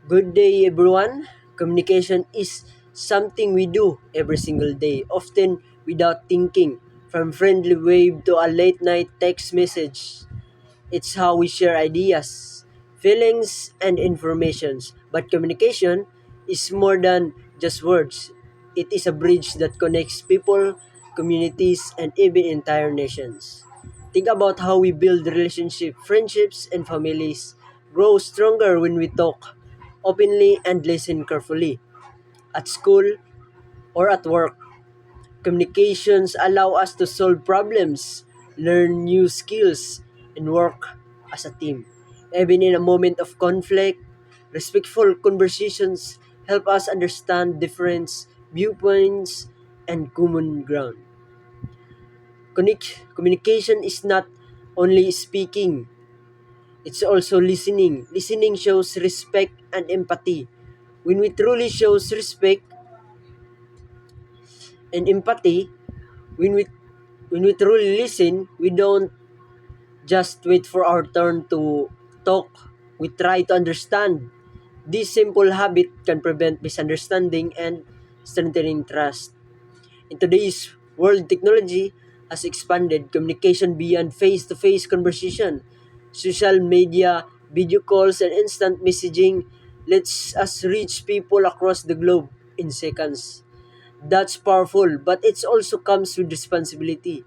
Good day, everyone. Communication is something we do every single day, often without thinking. From friendly wave to a late night text message, it's how we share ideas, feelings, and informations. But communication is more than just words. It is a bridge that connects people, communities, and even entire nations. Think about how we build relationships, friendships, and families grow stronger when we talk openly and listen carefully. At school or at work, communications allow us to solve problems, learn new skills, and work as a team. Even in a moment of conflict, respectful conversations help us understand different viewpoints and common ground. Communication is not only speaking, it's also listening. Listening shows respect and empathy. When we truly shows respect and empathy, when we when we truly listen, we don't just wait for our turn to talk. We try to understand. This simple habit can prevent misunderstanding and strengthening trust. In today's world, technology has expanded communication beyond face-to-face conversation. Social media, video calls, and instant messaging lets us reach people across the globe in seconds. That's powerful, but it also comes with responsibility.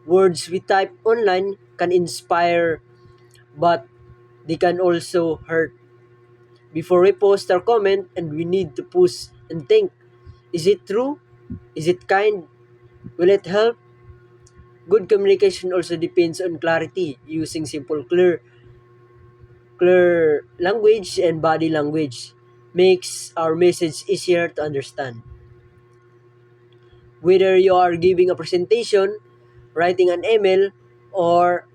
Words we type online can inspire, but they can also hurt. Before we post our comment, and we need to pause and think, is it true? Is it kind? Will it help? Good communication also depends on clarity, using simple, clear language and body language makes our message easier to understand. Whether you are giving a presentation, writing an email, or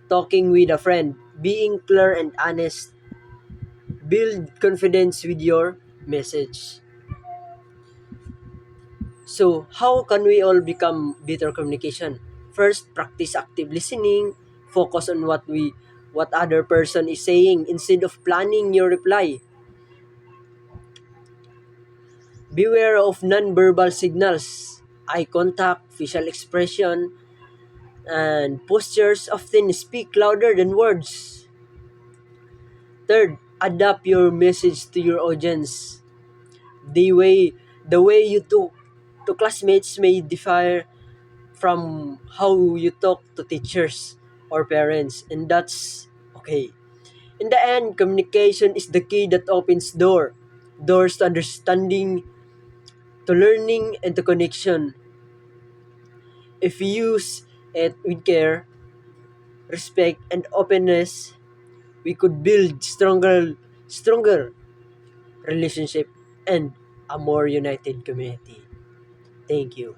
talking with a friend, being clear and honest build confidence with your message. So, how can we all become better communication? First, practice active listening. Focus on what other person is saying instead of planning your reply. Beware of non-verbal signals. Eye contact, facial expression, and postures often speak louder than words. Third, adapt your message to your audience. The way the way you talk to classmates may differ from how you talk to teachers or parents, and that's okay. In the end, communication is the key that opens doors to understanding, to learning, and to connection. If we use it with care, respect, and openness, we could build stronger relationship and a more united community. Thank you.